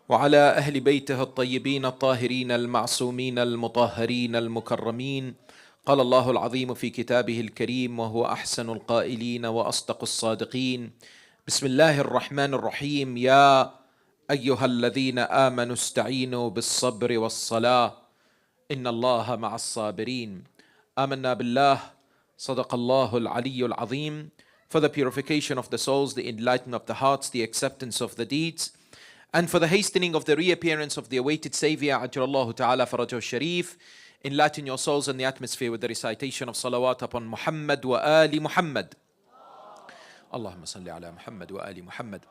وعلى أهل بيته الطيبين الطاهرين المعصومين المطهرين المكرمين. قال الله العظيم في كتابه الكريم وهو أحسن القائلين وأصدق الصادقين: بسم الله الرحمن الرحيم. يا أيها الذين آمنوا استعينوا بالصبر والصلاة إن الله مع الصابرين. آمنا بالله. صدق الله العلي العظيم. For the purification of the souls, the enlightenment of the hearts, the acceptance of the deeds, and for the hastening of the reappearance of the awaited Savior, Ajrallahu Ta'ala Farajahu Sharif, enlighten your souls and the atmosphere with the recitation of salawat upon Muhammad wa ali Muhammad. Allahumma salli ala Muhammad wa ali Muhammad.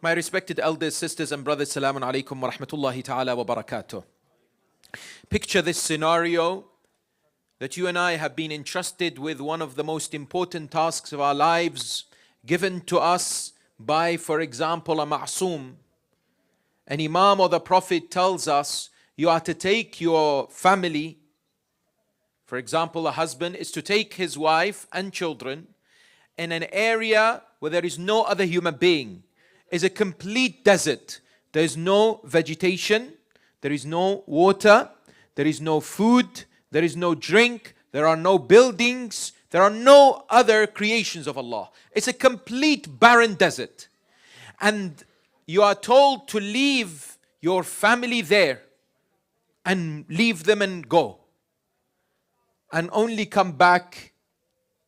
My respected elders, sisters and brothers, Salamun Alaikum wa Rahmatullahi Ta'ala wa Barakatuh. Picture this scenario that you and I have been entrusted with one of the most important tasks of our lives, given to us by, for example, a ma'soom. An imam or the prophet tells us you are to take your family, for example, a husband is to take his wife and children in an area where there is no other human being. It's a complete desert. There is no vegetation, there is no water, there is no food, there is no drink, there are no buildings, there are no other creations of Allah. It's a complete barren desert. And you are told to leave your family there and leave them and go. And only come back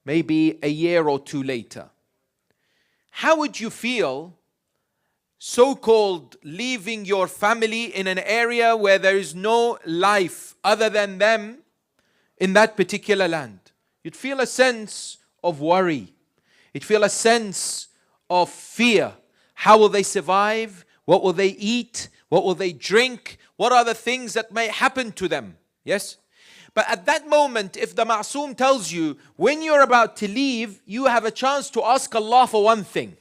maybe a year or two later. How would you feel so-called leaving your family in an area where there is no life other than them in that particular land? You'd feel a sense of worry. You'd feel a sense of fear. How will they survive? What will they eat? What will they drink? What are the things that may happen to them? Yes? But at that moment, if the ma'soom tells you, when you're about to leave, you have a chance to ask Allah for one thing.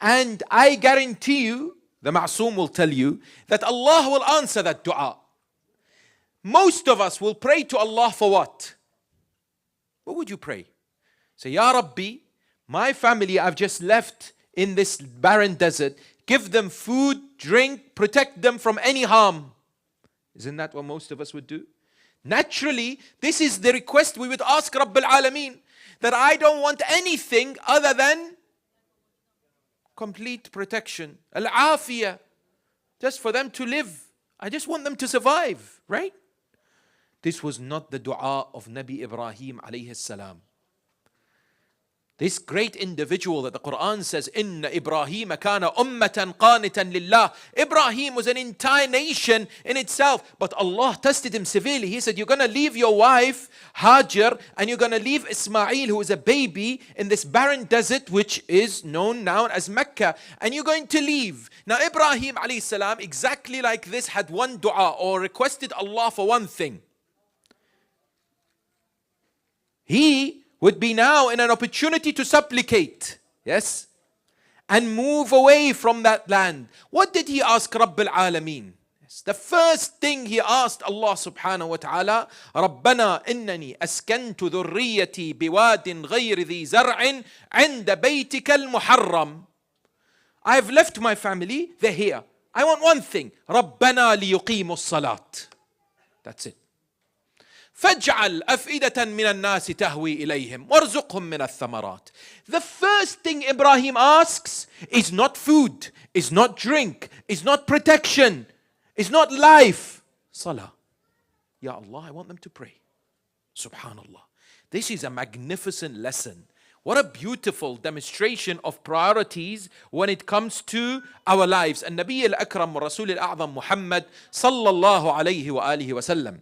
And I guarantee you, the ma'soom will tell you, that Allah will answer that dua. Most of us will pray to Allah for what? What would you pray? Say, Ya Rabbi, my family I've just left in this barren desert, give them food, drink, protect them from any harm. Isn't that what most of us would do? Naturally, this is the request we would ask Rabbil Alameen, that I don't want anything other than complete protection, al-afiyah, just for them to live. I just want them to survive, right? This was not the dua of Nabi Ibrahim alayhi salam. This great individual that the Quran says, Inna Ibrahim kana ummatan qanitan lillah. Ibrahim was an entire nation in itself, but Allah tested him severely. He said, you're going to leave your wife Hajar and you're going to leave Ismail, who is a baby, in this barren desert which is known now as Mecca, and you're going to leave. Now Ibrahim alayhi salam, exactly like this, had one dua or requested Allah for one thing. He would be now in an opportunity to supplicate, yes, and move away from that land. What did he ask Rabbil Alameen? Yes, the first thing he asked Allah subhanahu wa ta'ala, رَبَّنَا إِنَّنِي أَسْكَنْتُ ذُرِّيَّتِي بِوَادٍ غَيْرِ ذِي زَرْعٍ عِنْدَ بَيْتِكَ الْمُحَرَّمِ. I've left my family, they're here. I want one thing, رَبَّنَا لِيُقِيمُوا الصَّلَاةِ. That's it. فَاجْعَلْ أَفْئِدَةً مِنَ النَّاسِ تَهْوِي إِلَيْهِمْ وَارْزُقْهُمْ مِنَ الثَّمَرَاتِ. The first thing Ibrahim asks is not food, is not drink, is not protection, is not life. Salah. Ya Allah, I want them to pray. Subhanallah. This is a magnificent lesson. What a beautiful demonstration of priorities when it comes to our lives. And Nabi al-Akram wa Rasul al-A'zam Muhammad sallallahu alayhi wa alihi wa sallam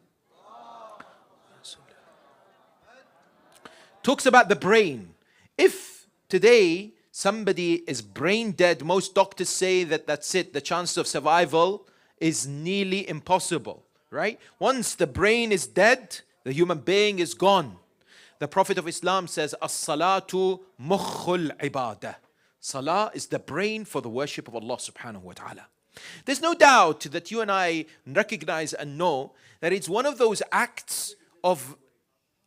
talks about the brain. If today somebody is brain dead, most doctors say that that's it. The chance of survival is nearly impossible, right? Once the brain is dead, the human being is gone. The Prophet of Islam says, As-salatu mukhul ibadah. Salah is the brain for the worship of Allah subhanahu wa ta'ala. There's no doubt that you and I recognize and know that it's one of those acts of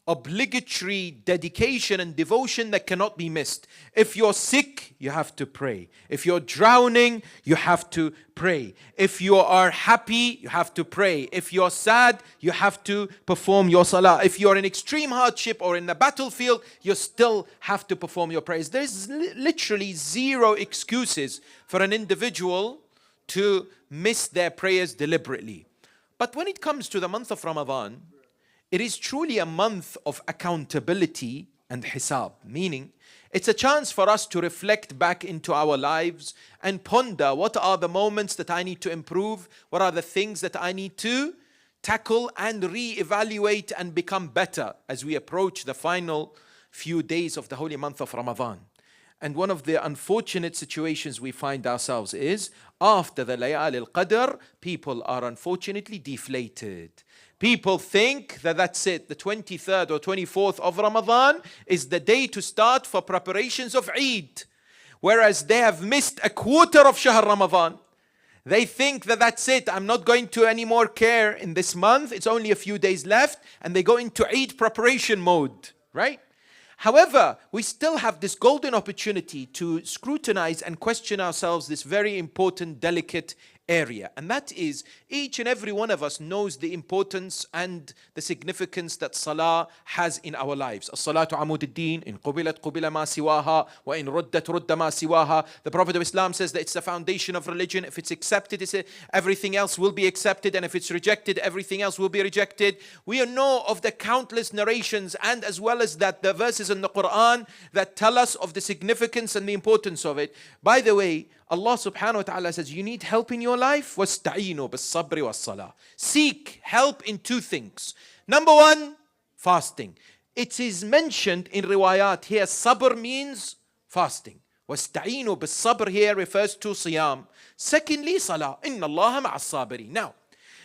obligatory dedication and devotion that cannot be missed. If you're sick, you have to pray. If you're drowning, you have to pray. If you are happy, you have to pray. If you're sad, you have to perform your salah. If you're in extreme hardship or in the battlefield, you still have to perform your prayers. There's literally zero excuses for an individual to miss their prayers deliberately. But when it comes to the month of Ramadan, it is truly a month of accountability and hisab, meaning it's a chance for us to reflect back into our lives and ponder what are the moments that I need to improve, what are the things that I need to tackle and re-evaluate and become better as we approach the final few days of the holy month of Ramadan. And one of the unfortunate situations we find ourselves is after the Layal al-Qadr, people are unfortunately deflated. People think that that's it. The 23rd or 24th of Ramadan is the day to start for preparations of Eid. Whereas they have missed a quarter of Shahr Ramadan. They think that that's it. I'm not going to any more care in this month. It's only a few days left. And they go into Eid preparation mode, right? However, we still have this golden opportunity to scrutinize and question ourselves this very important, delicate area. And that is, each and every one of us knows the importance and the significance that Salah has in our lives. As-salatu amud ad-din, in qubilat qubila ma siwaha, wa in ruddat rudda ma siwaha. The Prophet of Islam says that it's the foundation of religion. If it's accepted, everything else will be accepted. And if it's rejected, everything else will be rejected. We know of the countless narrations and as well as that the verses in the Quran that tell us of the significance and the importance of it. By the way, Allah subhanahu wa ta'ala says, you need help in your life? وَاسْتَعِينُوا بِالصَّبْرِ وَالصَّلَاةِ. Seek help in two things. Number one, fasting. It is mentioned in riwayat here, sabr means fasting. وَاسْتَعِينُوا بِالصَّبْرِ here refers to siyam. Secondly, salah. إِنَّ اللَّهَ مَعَ الصَّابِرِينَ. Now,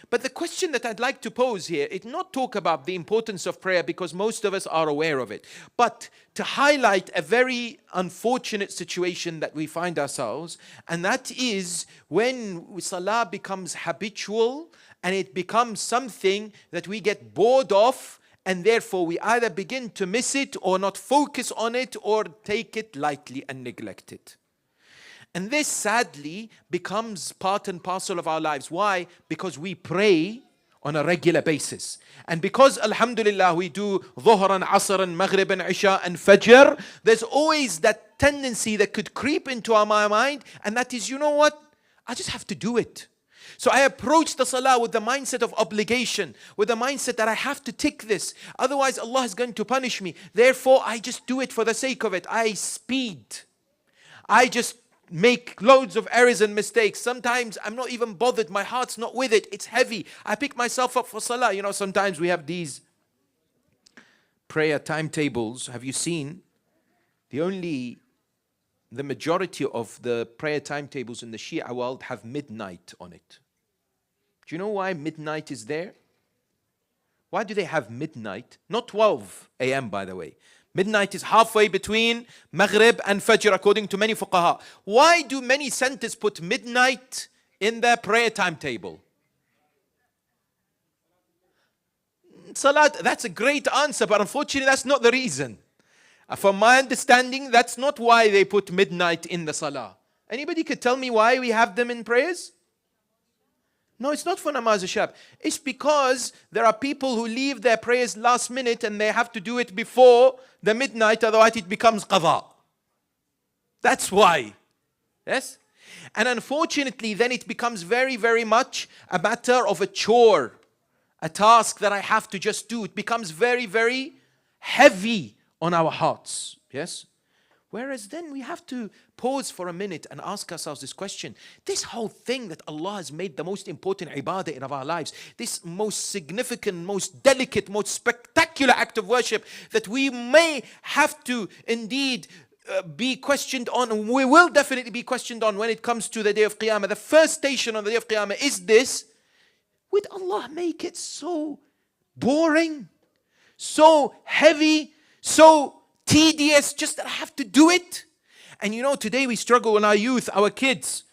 but the question that I'd like to pose here is not talk about the importance of prayer because most of us are aware of it, but to highlight a very unfortunate situation that we find ourselves, and that is when salah becomes habitual and it becomes something that we get bored of, and therefore we either begin to miss it or not focus on it or take it lightly and neglect it. And this sadly becomes part and parcel of our lives. Why? Because we pray on a regular basis. And because alhamdulillah we do dhuhr and asr and maghrib and isha and fajr, there's always that tendency that could creep into our mind, and that is, you know what? I just have to do it. So I approach the salah with the mindset of obligation, with the mindset that I have to tick this. Otherwise Allah is going to punish me. Therefore I just do it for the sake of it. I speed. I just make loads of errors and mistakes. Sometimes I'm not even bothered. My heart's not with it. It's heavy. I pick myself up for salah. You know, sometimes we have these prayer timetables. Have you seen? The majority of the prayer timetables in the Shia world have midnight on it. Do you know why midnight is there? Why do they have midnight? Not 12 a.m. by the way. Midnight is halfway between Maghrib and Fajr according to many fuqaha. Why do many centers put midnight in their prayer timetable? Salat, that's a great answer, but unfortunately that's not the reason. From my understanding, that's not why they put midnight in the salah. Anybody could tell me why we have them in prayers? No, it's not for namaz al-shab. It's because there are people who leave their prayers last minute and they have to do it before the midnight, otherwise it becomes qadha. That's why. Yes? And unfortunately, then it becomes very, very much a matter of a chore, a task that I have to just do. It becomes very, very heavy on our hearts. Yes? Whereas then we have to pause for a minute and ask ourselves this question. This whole thing that Allah has made the most important ibadah in our lives, this most significant, most delicate, most spectacular act of worship that we may have to indeed be questioned on, and we will definitely be questioned on when it comes to the day of Qiyamah. The first station on the day of Qiyamah is this: would Allah make it so boring, so heavy, so tedious, just that I have to do it? And you know, today we struggle in our youth, our kids,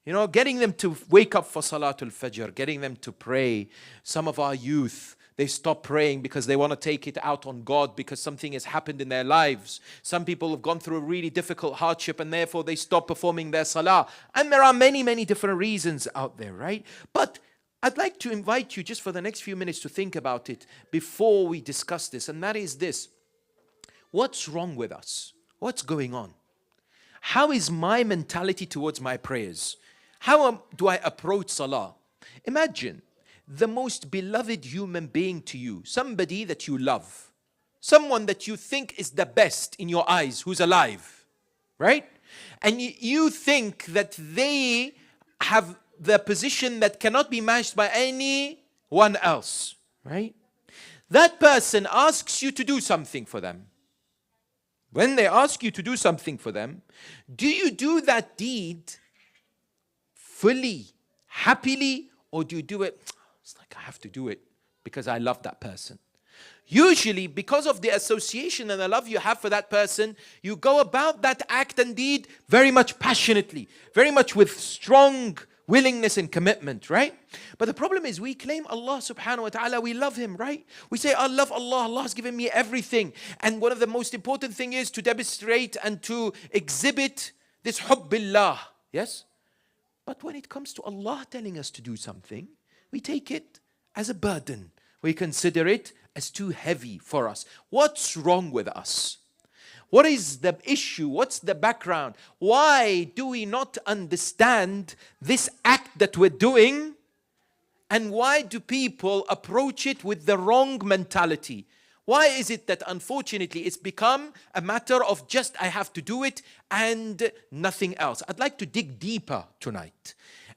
you know, getting them to wake up for Salatul Fajr, getting them to pray. Some of our youth, They stop praying because they want to take it out on God because something has happened in their lives. Some people have gone through a really difficult hardship and therefore they stop performing their salah. And there are many, many different reasons out there, right? But I'd like to invite you just for the next few minutes to think about it before we discuss this. And that is this. What's wrong with us? What's going on? How is my mentality towards my prayers? How do I approach salah? Imagine the most beloved human being to you, somebody that you love, someone that you think is the best in your eyes, who's alive, right? And you think that they have the position that cannot be matched by anyone else, right? That person asks you to do something for them. When they ask you to do something for them, do you do that deed fully, happily, or do you do it, it's like I have to do it because I love that person? Usually, because of the association and the love you have for that person, you go about that act and deed very much passionately, very much with strong willingness and commitment, right? But the problem is we claim Allah subhanahu wa ta'ala, we love Him, right? We say, I love Allah, Allah has given me everything. And one of the most important thing is to demonstrate and to exhibit this hubbillah, yes? But when it comes to Allah telling us to do something, we take it as a burden. We consider it as too heavy for us. What's wrong with us? What is the issue? What's the background? Why do we not understand this act that we're doing? And why do people approach it with the wrong mentality? Why is it that unfortunately it's become a matter of just I have to do it and nothing else? I'd like to dig deeper tonight.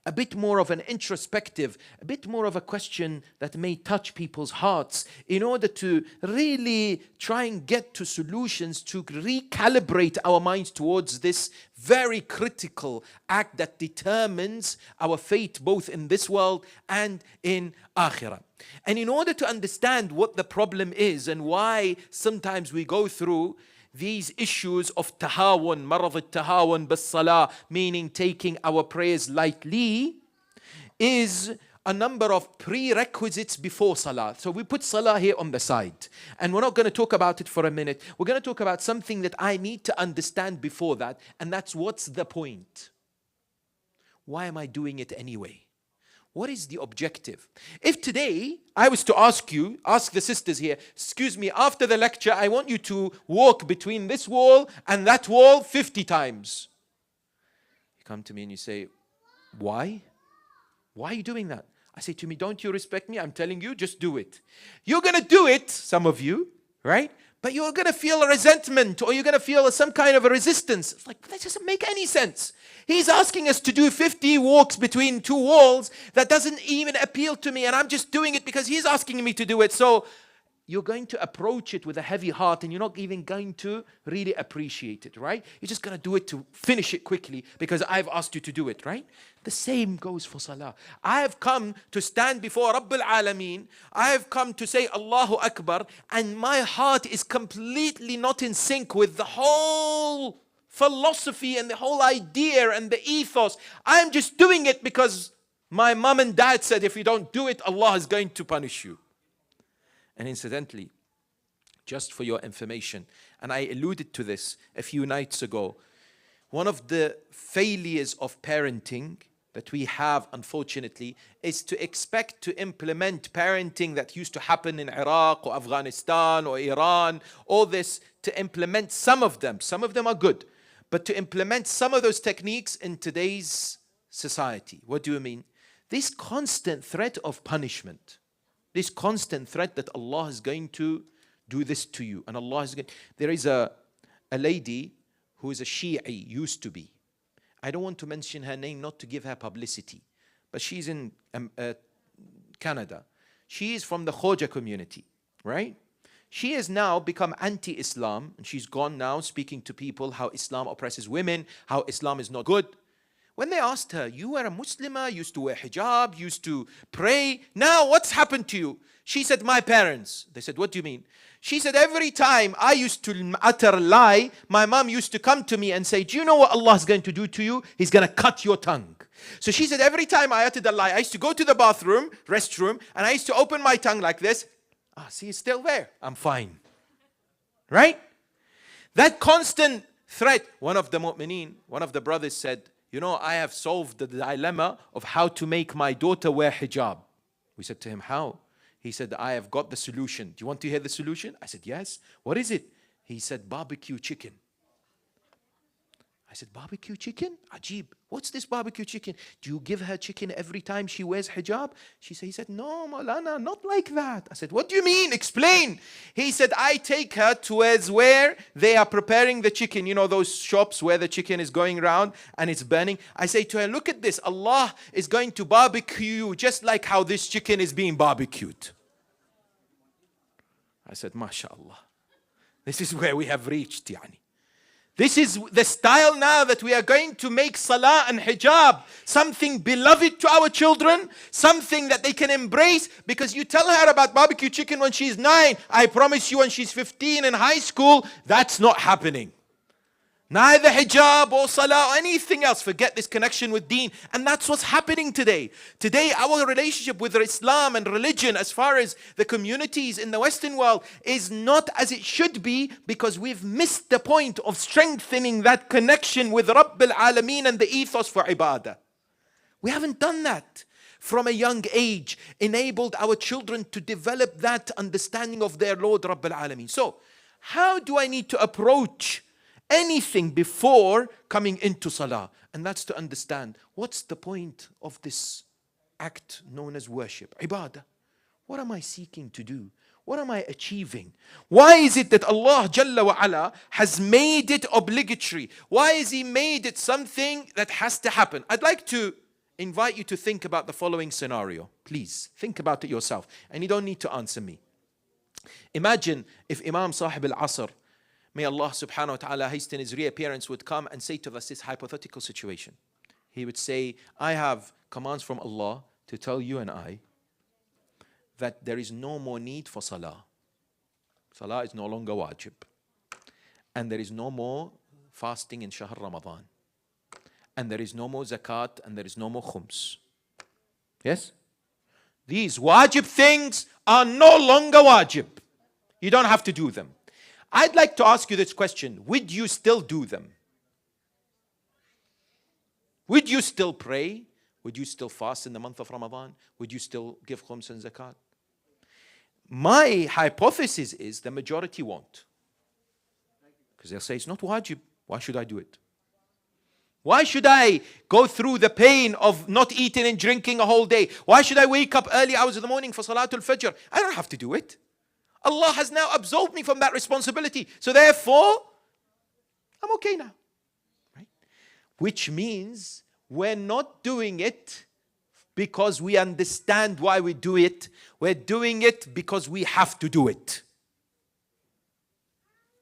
A bit more of an introspective, a bit more of a question that may touch people's hearts in order to really try and get to solutions to recalibrate our minds towards this very critical act that determines our fate both in this world and in Akhirah. And in order to understand what the problem is and why sometimes we go through these issues of tahawun, marad al-tahawun bis-salah, meaning taking our prayers lightly, is a number of prerequisites before salah. So we put salah here on the side. And we're not going to talk about it for a minute. We're going to talk about something that I need to understand before that. And that's what's the point? Why am I doing it anyway? What is the objective? If today I was to ask the sisters here, excuse me, after the lecture, I want you to walk between this wall and that wall 50 times. You come to me and you say, why? Why are you doing that? I say to me, don't you respect me? I'm telling you, just do it. You're going to do it, some of you, right? But you're going to feel a resentment or you're going to feel some kind of a resistance. It's like, that doesn't make any sense. He's asking us to do 50 walks between two walls. That doesn't even appeal to me. And I'm just doing it because he's asking me to do it. So you're going to approach it with a heavy heart and you're not even going to really appreciate it, right? You're just going to do it to finish it quickly because I've asked you to do it, right? The same goes for salah. I have come to stand before Rabbil Alameen. I have come to say Allahu Akbar, and my heart is completely not in sync with the whole philosophy and the whole idea and the ethos. I'm just doing it because my mom and dad said if you don't do it, Allah is going to punish you. And incidentally, just for your information, and I alluded to this a few nights ago, one of the failures of parenting that we have, unfortunately, is to expect to implement parenting that used to happen in Iraq or Afghanistan or Iran, all this, to implement some of them. Some of them are good, but to implement some of those techniques in today's society. What do you mean? This constant threat of punishment, this constant threat that Allah is going to do this to you, and Allah is going. There is a lady who is a Shi'i, used to be. I don't want to mention her name, not to give her publicity, but she's in Canada. She is from the Khoja community, right? She has now become anti-Islam, and she's gone now speaking to people how Islam oppresses women, how Islam is not good. When they asked her, you were a Muslimah, used to wear hijab, used to pray, now what's happened to you? She said, my parents. They said, what do you mean? She said, every time I used to utter a lie, my mom used to come to me and say, do you know what Allah is going to do to you? He's going to cut your tongue. So she said, every time I uttered a lie, I used to go to the bathroom, restroom, and I used to open my tongue like this, See, it's still there. I'm fine. Right? That constant threat. One of the mu'mineen, one of the brothers said, I have solved the dilemma of how to make my daughter wear hijab. We said to him, how? He said, I have got the solution. Do you want to hear the solution? I said, yes. What is it? He said, barbecue chicken. I said, barbecue chicken? Ajib. What's this barbecue chicken? Do you give her chicken every time she wears hijab? He said, no, Maulana, not like that. I said, what do you mean? Explain. He said, I take her towards where they are preparing the chicken. Those shops where the chicken is going around and it's burning. I say to her, look at this. Allah is going to barbecue you just like how this chicken is being barbecued. I said, MashaAllah. This is where we have reached, yani. This is the style now that we are going to make salah and hijab something beloved to our children, something that they can embrace, because you tell her about barbecue chicken when she's 9, I promise you when she's 15 in high school, that's not happening. Neither hijab or salah or anything else. Forget this connection with deen. And that's what's happening today. Today, our relationship with Islam and religion, as far as the communities in the Western world, is not as it should be, because we've missed the point of strengthening that connection with Rabbil Alameen and the ethos for ibadah. We haven't done that from a young age, enabled our children to develop that understanding of their Lord Rabbil Alameen. So, how do I need to approach anything before coming into salah? And that's to understand, what's the point of this act known as worship, ibadah? What am I seeking to do? What am I achieving? Why is it that Allah Jalla wa Ala has made it obligatory? Why has He made it something that has to happen? I'd like to invite you to think about the following scenario. Please, think about it yourself. And you don't need to answer me. Imagine if Imam Sahib al-Asr, may Allah subhanahu wa ta'ala hasten his reappearance, would come and say to us this hypothetical situation. He would say, I have commands from Allah to tell you and I that there is no more need for salah. Salah is no longer wajib. And there is no more fasting in Shahr Ramadan. And there is no more zakat, and there is no more khums. Yes? These wajib things are no longer wajib. You don't have to do them. I'd like to ask you this question. Would you still do them? Would you still pray? Would you still fast in the month of Ramadan? Would you still give khums and zakat? My hypothesis is the majority won't. Because they'll say, it's not wajib. Why should I do it? Why should I go through the pain of not eating and drinking a whole day? Why should I wake up early hours of the morning for Salatul Fajr? I don't have to do it. Allah has now absolved me from that responsibility. So therefore, I'm okay now. Right? Which means we're not doing it because we understand why we do it. We're doing it because we have to do it.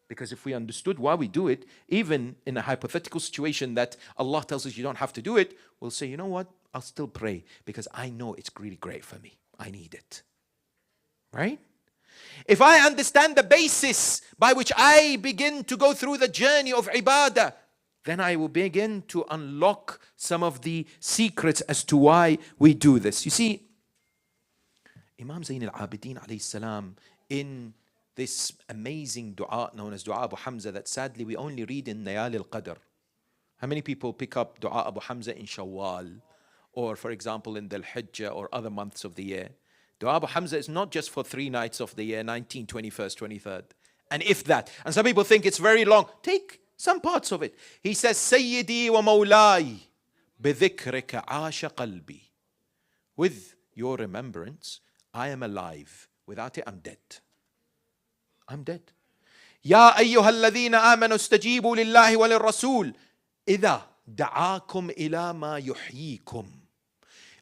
Because if we understood why we do it, even in a hypothetical situation that Allah tells us you don't have to do it, we'll say, you know what? I'll still pray because I know it's really great for me. I need it. Right? If I understand the basis by which I begin to go through the journey of ibadah, then I will begin to unlock some of the secrets as to why we do this. You see, Imam Zayn al-Abidin alayhi salam, in this amazing dua known as Dua Abu Hamza that sadly we only read in Layal al-Qadr. How many people pick up Dua Abu Hamza in Shawwal, or for example in the Al-Hijjah or other months of the year? Dua Abu Hamza is not just for 3 nights of the year, 19th, 21st, 23rd. And if that. And some people think it's very long. Take some parts of it. He says, Sayyidi wa Mawlai, bidhikrika asha qalbi. With your remembrance, I am alive. Without it, I'm dead. I'm dead. يا أيها الذين آمنوا استجيبوا لله وللرسول إذا دعاكم إلى ما يحييكم.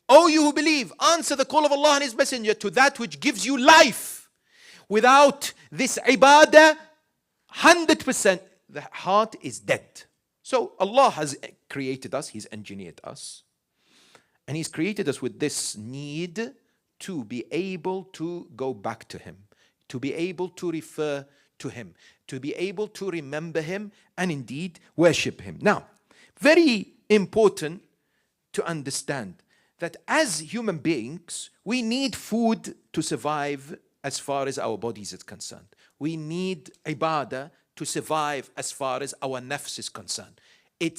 O you who believe, answer the call of Allah and His Messenger to that which gives you life. Without this ibadah, 100% the heart is dead. So Allah has created us, He's engineered us. And He's created us with this need to be able to go back to Him, to be able to refer to Him, to be able to remember Him and indeed worship Him. Now, very important to understand that as human beings, we need food to survive as far as our bodies is concerned. We need ibadah to survive as far as our nafs is concerned.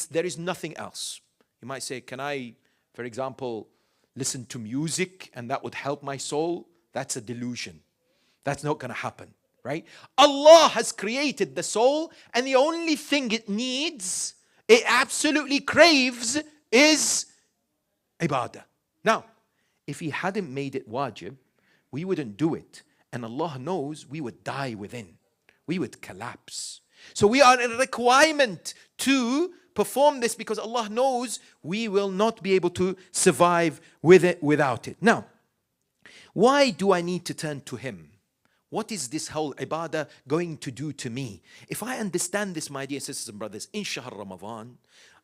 There is nothing else. You might say, can I, for example, listen to music and that would help my soul? That's a delusion. That's not going to happen, right? Allah has created the soul, and the only thing it needs, it absolutely craves, is ibadah. Now, if He hadn't made it wajib, we wouldn't do it. And Allah knows we would die within. We would collapse. So we are in a requirement to perform this because Allah knows we will not be able to survive with it without it. Now, why do I need to turn to Him? What is this whole ibadah going to do to me? If I understand this, my dear sisters and brothers, in Shahr Ramadan,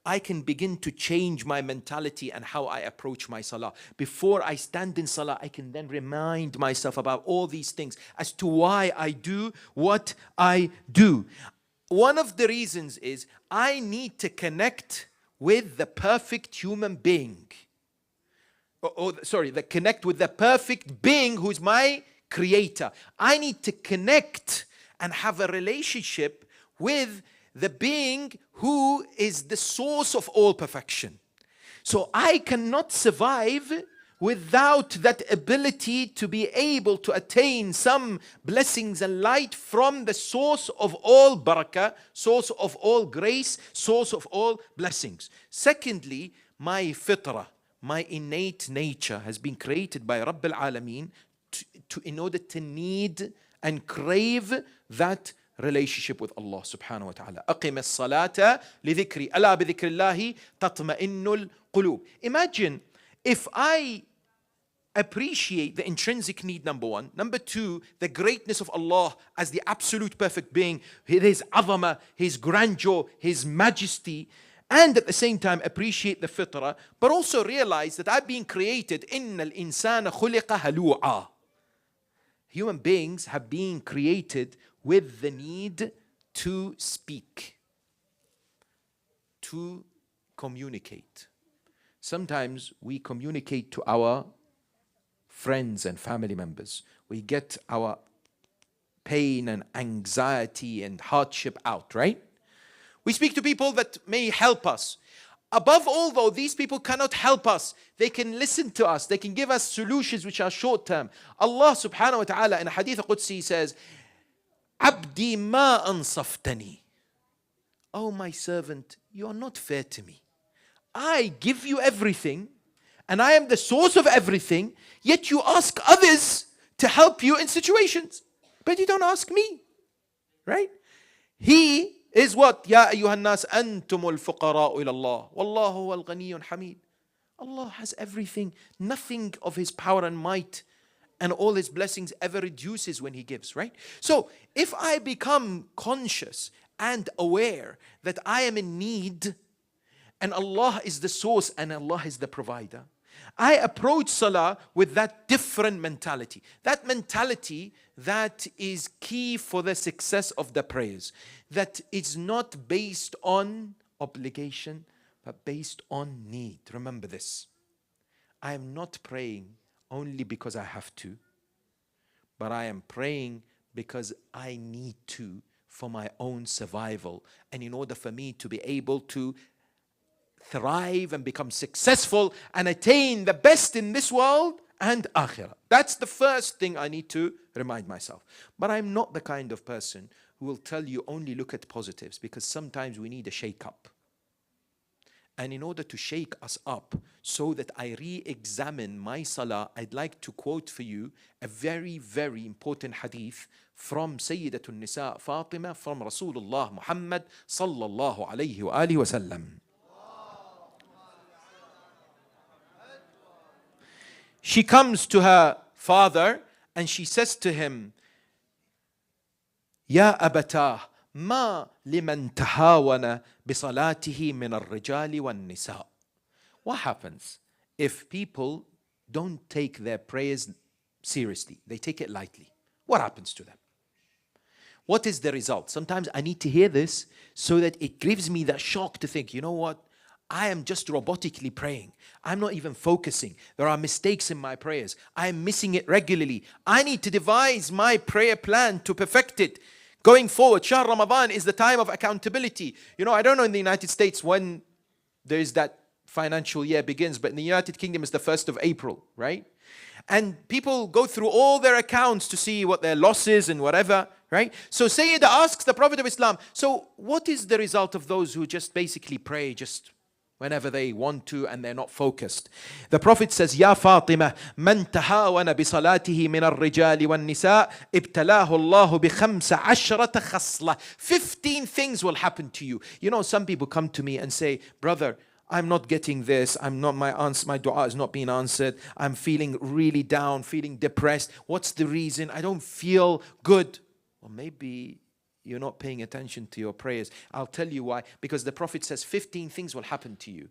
I can begin to change my mentality and how I approach my salah. Before I stand in salah, I can then remind myself about all these things as to why I do what I do. One of the reasons is I need to connect with the perfect human being. Connect with the perfect being who's my creator. I need to connect and have a relationship with the being who is the source of all perfection. So I cannot survive without that ability to be able to attain some blessings and light from the source of all barakah, source of all grace, source of all blessings. Secondly, my fitrah, my innate nature has been created by Rabbil Alameen in order to need and crave that relationship with Allah subhanahu wa ta'ala. أقم الصلاة لذكري ألا بذكر الله تطمئن القلوب. Imagine if I appreciate the intrinsic need, number one. Number two, the greatness of Allah as the absolute perfect being, His azama, His grandeur, His majesty, and at the same time appreciate the fitrah, but also realize that I've been created. إن الإنسان خلق هلوعا. Human beings have been created with the need to speak, to communicate. Sometimes we communicate to our friends and family members. We get our pain and anxiety and hardship out, right? We speak to people that may help us. Above all, though, these people cannot help us. They can listen to us. They can give us solutions which are short term. Allah subhanahu wa ta'ala in a hadith Qudsi says, Abdi ma ansaftani. Oh, my servant, you are not fair to me. I give you everything and I am the source of everything, yet you ask others to help you in situations, but you don't ask me, right? He is what? Ya ayyuhan nas antumul fuqara'u ila Allah wallahu huwal ghaniyyun hamid. Allah has everything. Nothing of His power and might and all His blessings ever reduces when He gives, right? So if I become conscious and aware that I am in need and Allah is the source and Allah is the provider, I approach salah with that different mentality. That mentality that is key for the success of the prayers. That is not based on obligation, but based on need. Remember this. I am not praying only because I have to, but I am praying because I need to for my own survival. And in order for me to be able to thrive and become successful and attain the best in this world and akhirah. That's the first thing I need to remind myself. But I'm not the kind of person who will tell you only look at positives, because sometimes we need a shake up. And in order to shake us up so that I re-examine my salah, I'd like to quote for you a very, very important hadith from Sayyidatul Nisa Fatima, from Rasulullah Muhammad sallallahu alayhi wa alihi wa sallam. She comes to her father and she says to him, Ya abatah, ma liman tahawana bisalatihi min al-rijali wal-nisa. What happens if people don't take their prayers seriously? They take it lightly. What happens to them? What is the result? Sometimes I need to hear this so that it gives me that shock to think, you know what? I am just robotically praying. I'm not even focusing. There are mistakes in my prayers. I am missing it regularly. I need to devise my prayer plan to perfect it. Going forward, Shahr Ramadan is the time of accountability. I don't know in the United States when there is that financial year begins, but in the United Kingdom it's the 1st of April, right? And people go through all their accounts to see what their losses and whatever, right? So Sayyidah asks the Prophet of Islam, so what is the result of those who just basically pray just whenever they want to and they're not focused? The Prophet says, Ya Fatima, man tahawana bi salatihi min al-rijali wal-nisa, ibtalahu Allahu bi khamsa ashrata khasla. 15 things will happen to you. Some people come to me and say, brother, I'm not getting this. My dua is not being answered. I'm feeling really down, feeling depressed. What's the reason? I don't feel good. Well, maybe you're not paying attention to your prayers. I'll tell you why. Because the Prophet says 15 things will happen to you.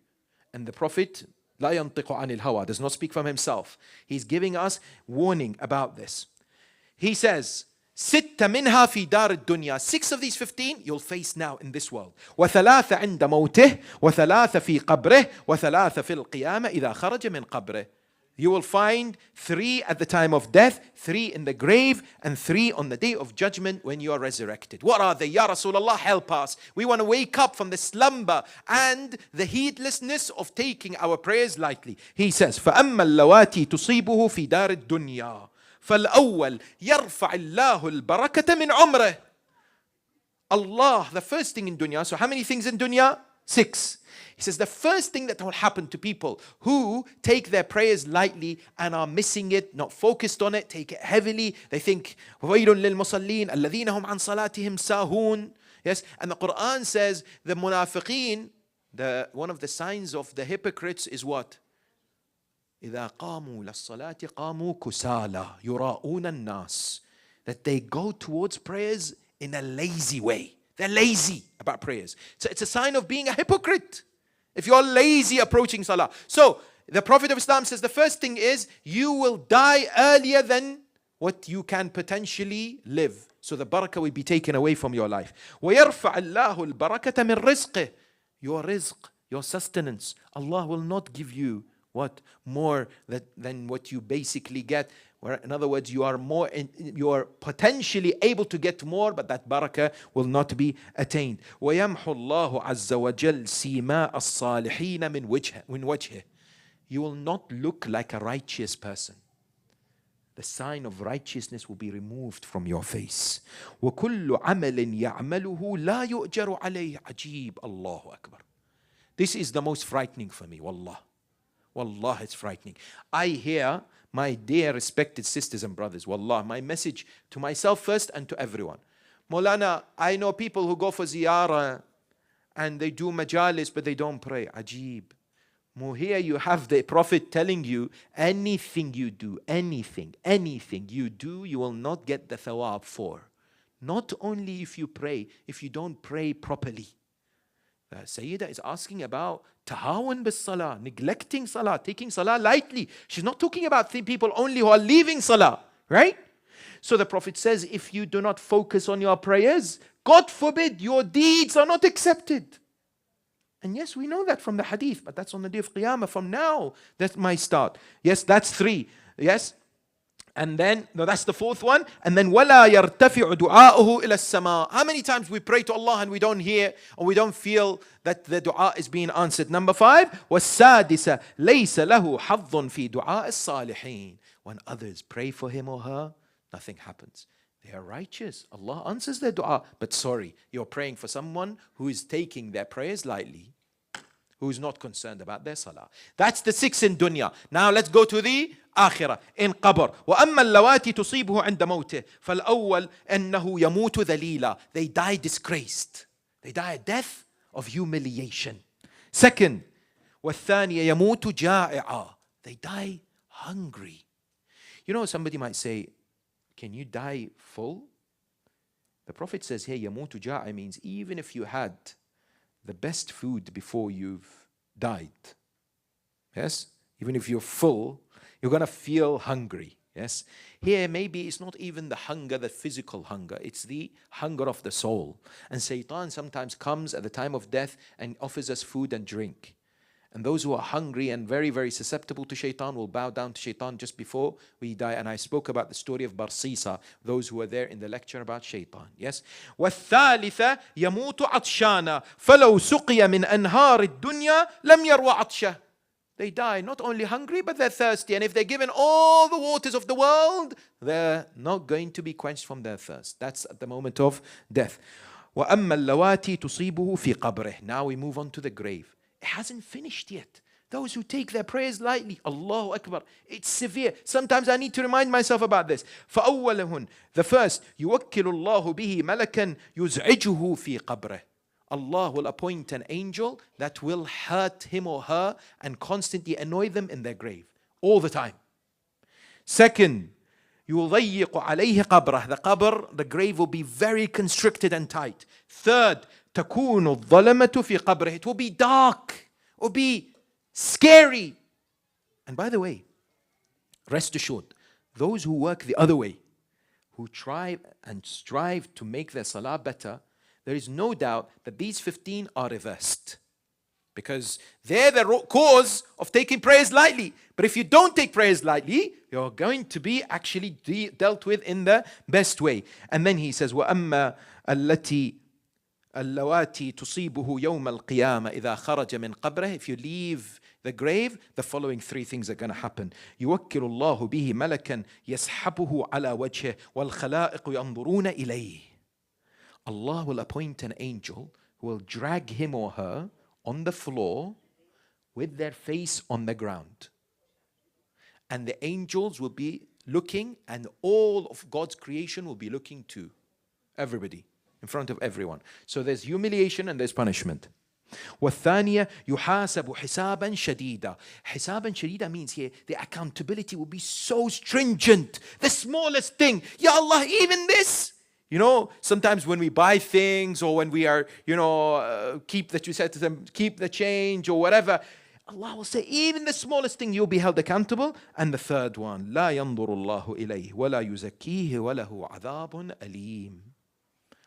And the Prophet, لا ينطق عن الهوى, does not speak from himself. He's giving us warning about this. He says, ستة منها في دار الدنيا. 6 of these 15 you'll face now in this world. وثلاثة عند موته وثلاثة في قبره وثلاثة في القيامة إذا خرج من قبره. You will find 3 at the time of death, 3 in the grave, and 3 on the day of judgment when you are resurrected. What are they? Ya Rasulullah, help us. We want to wake up from the slumber and the heedlessness of taking our prayers lightly. He says, فَأَمَّا اللَّوَاتِي تُصِيبُهُ فِي دَارِ الدُّنْيَا فالأول يرفع الله البركة من عمره. Allah, the first thing in dunya. So how many things in dunya? 6. He says the first thing that will happen to people who take their prayers lightly and are missing it, not focused on it, take it heavily. They think وَوَيْلٌ لِلْمُصَلِّينَ الَّذِينَ هُمْ عَنْ صَلَاتِهِمْ سَاهُونَ. Yes, and the Quran says the munafiqeen, one of the signs of the hypocrites is what? إذا قاموا للصلاة قاموا كسالى يراؤون الناس. That they go towards prayers in a lazy way. They're lazy about prayers. So it's a sign of being a hypocrite if you're lazy approaching Salah. So the Prophet of Islam says the first thing is you will die earlier than what you can potentially live. So the barakah will be taken away from your life. وَيَرْفَعَ اللَّهُ الْبَرَكَةَ مِنْ رِزْقِهِ. Your rizq, your sustenance, Allah will not give you what? More than what you basically get. In other words, you are potentially able to get more, but that barakah will not be attained. وَيَمْحُ اللَّهُ عَزَّ وَجَلْ سِيمَاءَ الصَّالِحِينَ مِنْ وَجْهِهِ. You will not look like a righteous person. The sign of righteousness will be removed from your face. وَكُلُّ عَمَلٍ يَعْمَلُهُ لَا يُؤْجَرُ عَلَيْهِ. عجيب. Allahu Akbar. This is the most frightening for me, wallah. Wallah, it's frightening. I hear, my dear respected sisters and brothers, wallah, my message to myself first and to everyone. Maulana, I know people who go for ziyarah and they do majalis but they don't pray. Ajib. Here you have the Prophet telling you, anything you do, anything you do, you will not get the thawab for. Not only if you pray, if you don't pray properly. Sayyidah is asking about tahawun bis salah, neglecting salah, taking salah lightly. She's not talking about people only who are leaving salah, right? So the Prophet says, if you do not focus on your prayers, God forbid, your deeds are not accepted. And yes, we know that from the hadith, but that's on the day of Qiyamah. From now, that might start. Yes, that's 3. Yes. And then, no, that's the 4th one. And then, وَلَا يَرْتَفِعُ دُعَاؤُهُ إِلَى السَّمَاءِ. How many times we pray to Allah and we don't hear or we don't feel that the dua is being answered? Number 5, وَالسَّادِسَ لَيْسَ لَهُ حَظٌّ فِي دُعَاءِ الصَّالِحِينَ. When others pray for him or her, nothing happens. They are righteous. Allah answers their dua. But sorry, you're praying for someone who is taking their prayers lightly, who is not concerned about their salah. That's the 6 in dunya. Now let's go to the akhirah, in qabr. وَأَمَّا اللَّوَاتِ تُصِيبُهُ عِنْدَ مَوْتِهِ فَالْأَوَّلْ أَنَّهُ يَمُوتُ ذَلِيلًا. They die disgraced. They die a death of humiliation. Second, وَالثَّانِيَ يَمُوتُ جَائِعًا. They die hungry. Somebody might say, can you die full? The Prophet says here, يَمُوتُ جَائِعًا means even if you had the best food before you've died. Yes? Even if you're full, you're going to feel hungry. Yes? Here, maybe it's not even the hunger, the physical hunger. It's the hunger of the soul. And Shaitan sometimes comes at the time of death and offers us food and drink. And those who are hungry and very, very susceptible to shaitan will bow down to shaitan just before we die. And I spoke about the story of Barsisa, those who were there in the lecture about shaitan. Yes? وَالثَّالِثَ يَمُوتُ عَطْشَانًا فَلَوْ سُقِيَ مِنْ أَنْهَارِ الدُّنْيَا لَمْ يَرْوَ عَطْشَهُ. They die not only hungry, but they're thirsty. And if they're given all the waters of the world, they're not going to be quenched from their thirst. That's at the moment of death. وَأَمَّا اللَّوَاتِي تُصِيبُهُ فِي قَبْرِهِ. Now we move on to the grave. It hasn't finished yet. Those who take their prayers lightly, Allahu Akbar, it's severe. Sometimes I need to remind myself about this. فَأَوَّلَهُنْ. The first, يُوَكِّلُ اللَّهُ بِهِ مَلَكًا يُزْعِجُهُ فِي قَبْرِهِ. Allah will appoint an angel that will hurt him or her and constantly annoy them in their grave all the time. Second, يُضَيِّقُ عَلَيْهِ قَبْرَهِ. The qabr, the grave will be very constricted and tight. Third, تَكُونُ الظَّلَمَةُ فِي قَبْرِهِ. It will be dark, it will be scary. And by the way, rest assured, those who work the other way, who try and strive to make their salah better, there is no doubt that these 15 are reversed. Because they're the cause of taking prayers lightly. But if you don't take prayers lightly, you're going to be actually dealt with in the best way. And then he says, وَأَمَّا الَّتِي اللَّوَاتِي تُصِيبُهُ يَوْمَ الْقِيَامَةِ إِذَا خَرَجَ مِنْ قَبْرِهِ. If you leave the grave, the following three things are going to happen. يُوَكِّلُ اللَّهُ بِهِ مَلَكًا يَسْحَبُهُ عَلَى وَجْهِهِ وَالْخَلَائِقُ يَنْظُرُونَ إِلَيْهِ. Allah will appoint an angel who will drag him or her on the floor with their face on the ground. And the angels will be looking, and all of God's creation will be looking too. Everybody, in front of everyone. So there's humiliation and there's punishment. والثانية يحاسب حسابا شديدا. حسابا شديدا means here the accountability will be so stringent. The smallest thing, Ya Allah, even this. You know, sometimes when we buy things or when we are, keep that you said to them, keep the change or whatever, Allah will say, even the smallest thing, you'll be held accountable. And the third one, لا ينظر الله إليه ولا يزكيه وله عذاب أليم.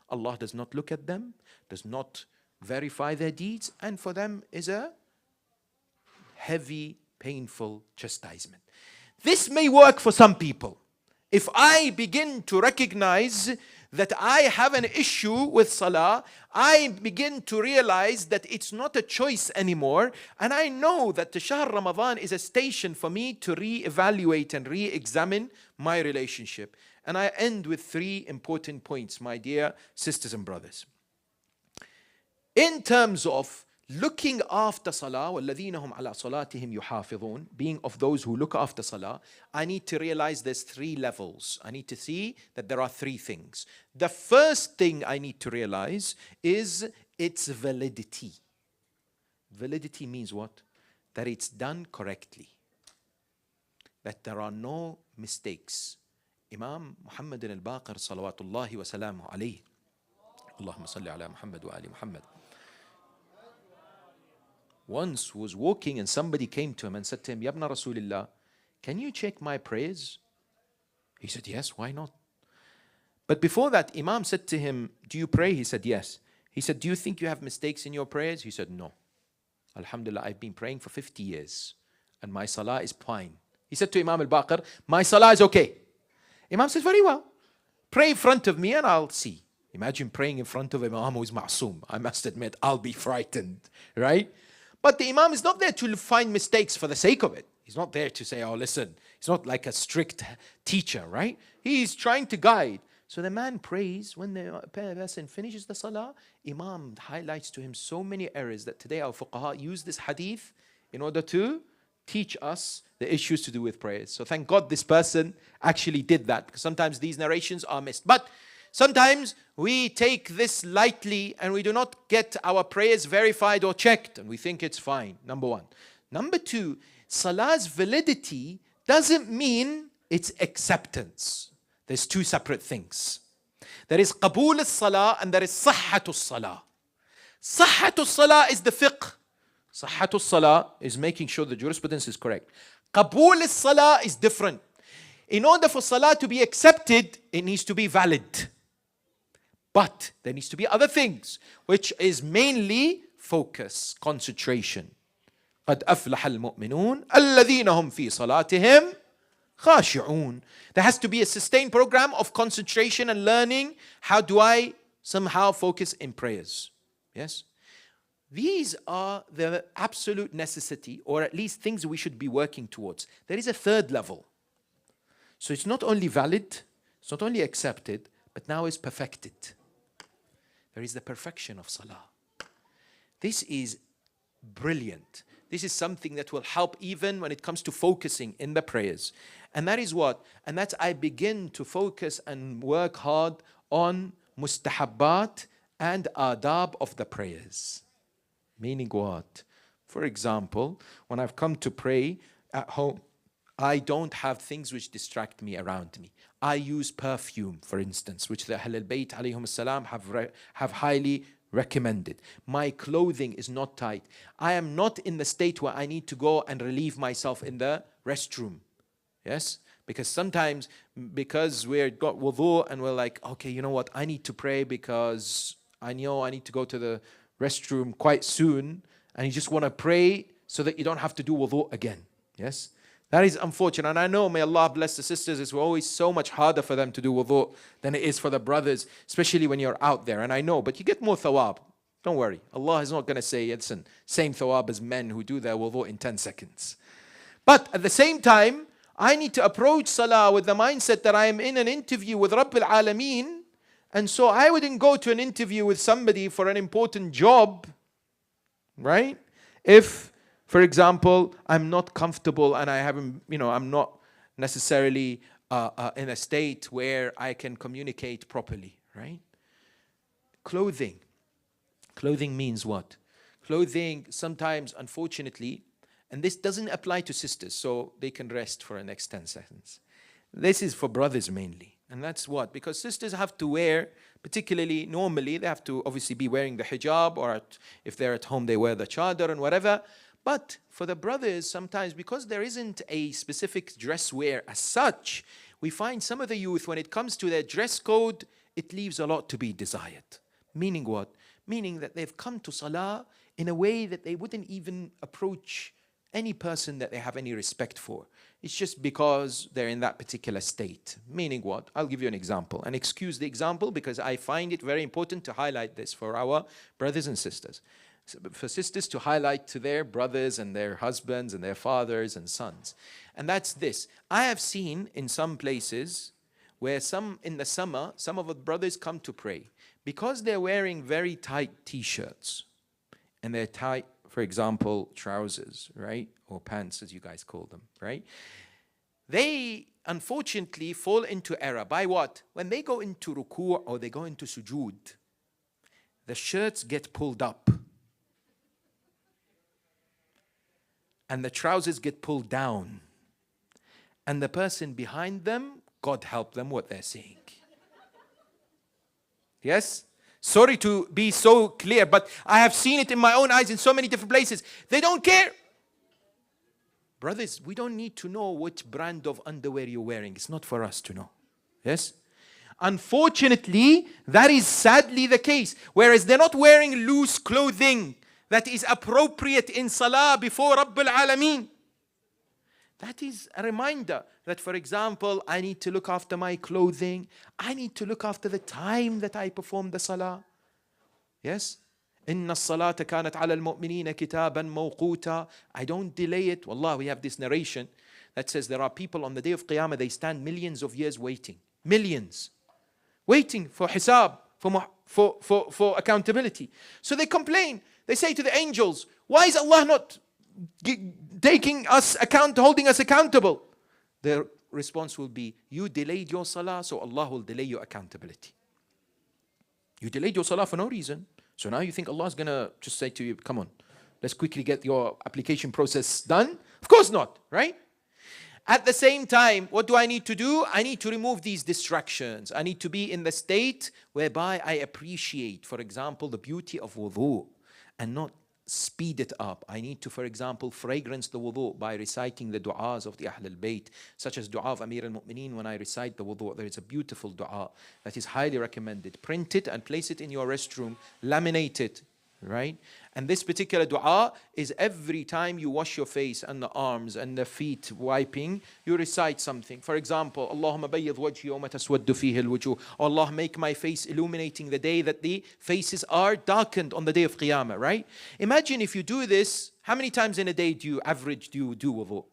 Allah does not look at them, does not verify their deeds, and for them is a heavy, painful chastisement. This may work for some people. If I begin to recognize that I have an issue with salah, I begin to realize that it's not a choice anymore, and I know that the Shahr Ramadan is a station for me to re-evaluate and re-examine my relationship. And I end with three important points, my dear sisters and brothers. In terms of looking after salah, وَالَّذِينَ هُمْ عَلَى صَلَاتِهِمْ يُحَافِظُونَ, being of those who look after salah, I need to realize there's three levels. I need to see that there are three things. The first thing I need to realize is its validity. Validity means what? That it's done correctly. That there are no mistakes. Imam Mohammed al-Baqir salawatullahi wa salamu alayhi. Allahumma salli ala Muhammad wa ali Muhammad. Once was walking and somebody came to him and said to him, Yabna Rasulillah, can you check my prayers? He said, yes, why not? But before that, Imam said to him, do you pray? He said, yes. He said, do you think you have mistakes in your prayers? He said, no. Alhamdulillah, I've been praying for 50 years and my salah is fine. He said to Imam al-Baqir, my salah is okay. Imam says, very well. Pray in front of me and I'll see. Imagine praying in front of Imam who is ma'soom. I must admit, I'll be frightened, right? But the Imam is not there to find mistakes for the sake of it. He's not there to say, oh, listen. He's not like a strict teacher, right? He's trying to guide. So the man prays. When the person finishes the salah, Imam highlights to him so many errors that today our fuqaha use this hadith in order to teach us the issues to do with prayers. So thank God this person actually did that, because sometimes these narrations are missed. But sometimes we take this lightly and we do not get our prayers verified or checked and we think it's fine, number one. Number two, salah's validity doesn't mean its acceptance. There's two separate things. There is qabul as-salah and there is sahhatu as-salah. Sahhatu as-salah is the fiqh. Sahhatu as-salah is making sure the jurisprudence is correct. Qabul as-salah is different. In order for salah to be accepted, it needs to be valid. But there needs to be other things, which is mainly focus, concentration. قد أفلح المؤمنون الذين هم في صلاتهم خاشعون. There has to be a sustained program of concentration and learning. How do I somehow focus in prayers? Yes? These are the absolute necessity, or at least things we should be working towards. There is a third level. So it's not only valid, it's not only accepted, but now it's perfected. There is the perfection of Salah. This is brilliant. This is something that will help even when it comes to focusing in the prayers. And that is what? And that's I begin to focus and work hard on mustahabbat and adab of the prayers. Meaning what? For example, when I've come to pray at home, I don't have things which distract me around me. I use perfume, for instance, which the Ahlul Bayt alayhum salam have highly recommended. My clothing is not tight. I am not in the state where I need to go and relieve myself in the restroom. Yes? Because sometimes, because we've got wudu and we're like, okay, you know what? I need to pray because I know I need to go to the restroom quite soon. And you just want to pray so that you don't have to do wudu again. Yes? That is unfortunate. And I know, may Allah bless the sisters, it's always so much harder for them to do wudu than it is for the brothers, especially when you're out there. And I know, but you get more thawab. Don't worry. Allah is not going to say, listen, same thawab as men who do their wudu in 10 seconds. But at the same time, I need to approach Salah with the mindset that I am in an interview with Rabbil Alameen. And so I wouldn't go to an interview with somebody for an important job, right? If, for example, I'm not comfortable and I haven't, I'm not necessarily in a state where I can communicate properly, right? Clothing. Clothing means what? Clothing sometimes, unfortunately, and this doesn't apply to sisters, so they can rest for the next 10 seconds. This is for brothers mainly. And that's what? Because sisters have to wear, particularly normally, they have to obviously be wearing the hijab, or if they're at home, they wear the chadar and whatever. But for the brothers, sometimes, because there isn't a specific dress wear as such, we find some of the youth, when it comes to their dress code, it leaves a lot to be desired. Meaning what? Meaning that they've come to Salah in a way that they wouldn't even approach any person that they have any respect for. It's just because they're in that particular state. Meaning what? I'll give you an example. And excuse the example because I find it very important to highlight this for our brothers and sisters. For sisters to highlight to their brothers and their husbands and their fathers and sons. And that's this. I have seen in some places where in the summer, some of the brothers come to pray. Because they're wearing very tight t-shirts and they're tight, for example, trousers, right? Or pants, as you guys call them, right? They, unfortunately, fall into error. By what? When they go into ruku' or they go into sujood, the shirts get pulled up. And the trousers get pulled down. And the person behind them, God help them what they're seeing. Yes? Sorry to be so clear, but I have seen it in my own eyes in so many different places. They don't care. Brothers, we don't need to know which brand of underwear you're wearing. It's not for us to know. Yes? Unfortunately, that is sadly the case. Whereas they're not wearing loose clothing that is appropriate in Salah before Rabbil Alameen. That is a reminder that, for example, I need to look after my clothing. I need to look after the time that I perform the Salah. Yes? إِنَّ الصَّلَاةَ كَانَتْ عَلَى الْمُؤْمِنِينَ كِتَابًا مَوْقُوتًا. I don't delay it. Wallah, we have this narration that says there are people on the day of Qiyamah, they stand millions of years waiting. Millions. Waiting for hisab, for accountability. So they complain. They say to the angels, why is Allah not taking us holding us accountable? Their response will be, you delayed your salah, so Allah will delay your accountability. You delayed your salah for no reason. So now you think Allah is going to just say to you, come on, let's quickly get your application process done? Of course not, right? At the same time, what do I need to do? I need to remove these distractions. I need to be in the state whereby I appreciate, for example, the beauty of wudu and not speed it up. I need to, for example, fragrance the wudu by reciting the du'as of the Ahlul Bayt, such as du'a of Amir al-Mu'mineen. When I recite the wudu, there is a beautiful du'a that is highly recommended. Print it and place it in your restroom, laminate it, right? And this particular dua is every time you wash your face and the arms and the feet wiping, you recite something. For example, Allahumma bayyid wajhi yawma taswaddu fihi al-wujuh. Allah, make my face illuminating the day that the faces are darkened on the day of Qiyamah, right? Imagine if you do this, how many times in a day do you do wudu?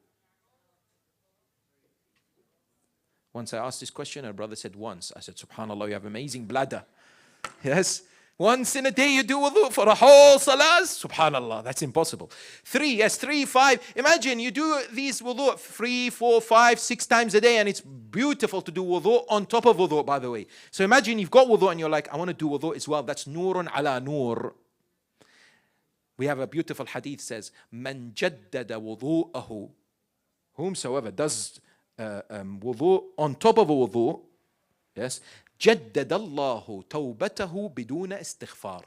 Once I asked this question, a brother said once. I said, subhanallah, you have amazing bladder. Yes. Once in a day you do wudu for a whole salah? Subhanallah, that's impossible. 3, 5. Imagine you do these wudu 3, 4, 5, 6 times a day, and it's beautiful to do wudu on top of wudu, by the way. So imagine you've got wudu and you're like, I want to do wudu as well. That's nurun ala nur. We have a beautiful hadith says, Man jaddada wudu'ahu. Whomsoever does wudu on top of a wudu, yes, جدد الله توبته بدون استغفار.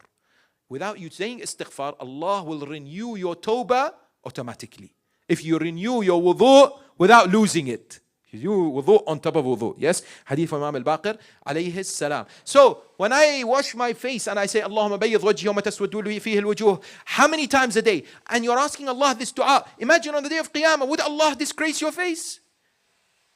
Without you saying istighfar, Allah will renew your tawbah automatically. If you renew your wudu without losing it. You do wudu on top of wudu. Yes? Hadith of Imam al-Baqir alayhi salam. So, when I wash my face and I say, Allahumma bayyid wajhi yawma taswaddu fihi al-wujuh, how many times a day? And you're asking Allah this dua. Imagine on the day of Qiyamah, would Allah disgrace your face?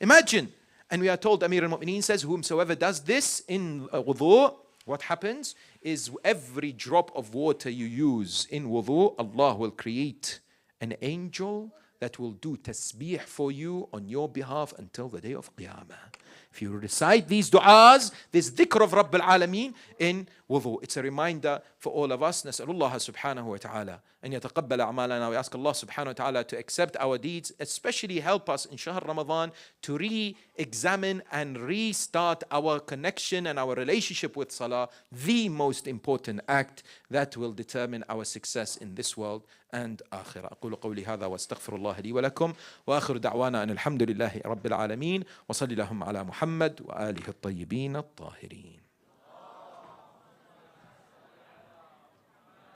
Imagine. And we are told, Amir al-Mu'mineen says, whomsoever does this in wudu, what happens is every drop of water you use in wudu, Allah will create an angel that will do tasbih for you on your behalf until the day of Qiyamah. If you recite these du'as, this dhikr of Rabb al-Alameen in wudu. It's a reminder for all of us. Nas'alullah subhanahu wa ta'ala an yataqabbal a'malana. We ask Allah subhanahu wa ta'ala to accept our deeds, especially help us in Shahr Ramadan to re-examine and restart our connection and our relationship with Salah, the most important act that will determine our success in this world and آخرة. أقول قولي هذا واستغفر الله لي ولكم وآخر دعوانا أن الحمد لله رب العالمين وصلي اللهم على محمد وآله الطيبين الطاهرين.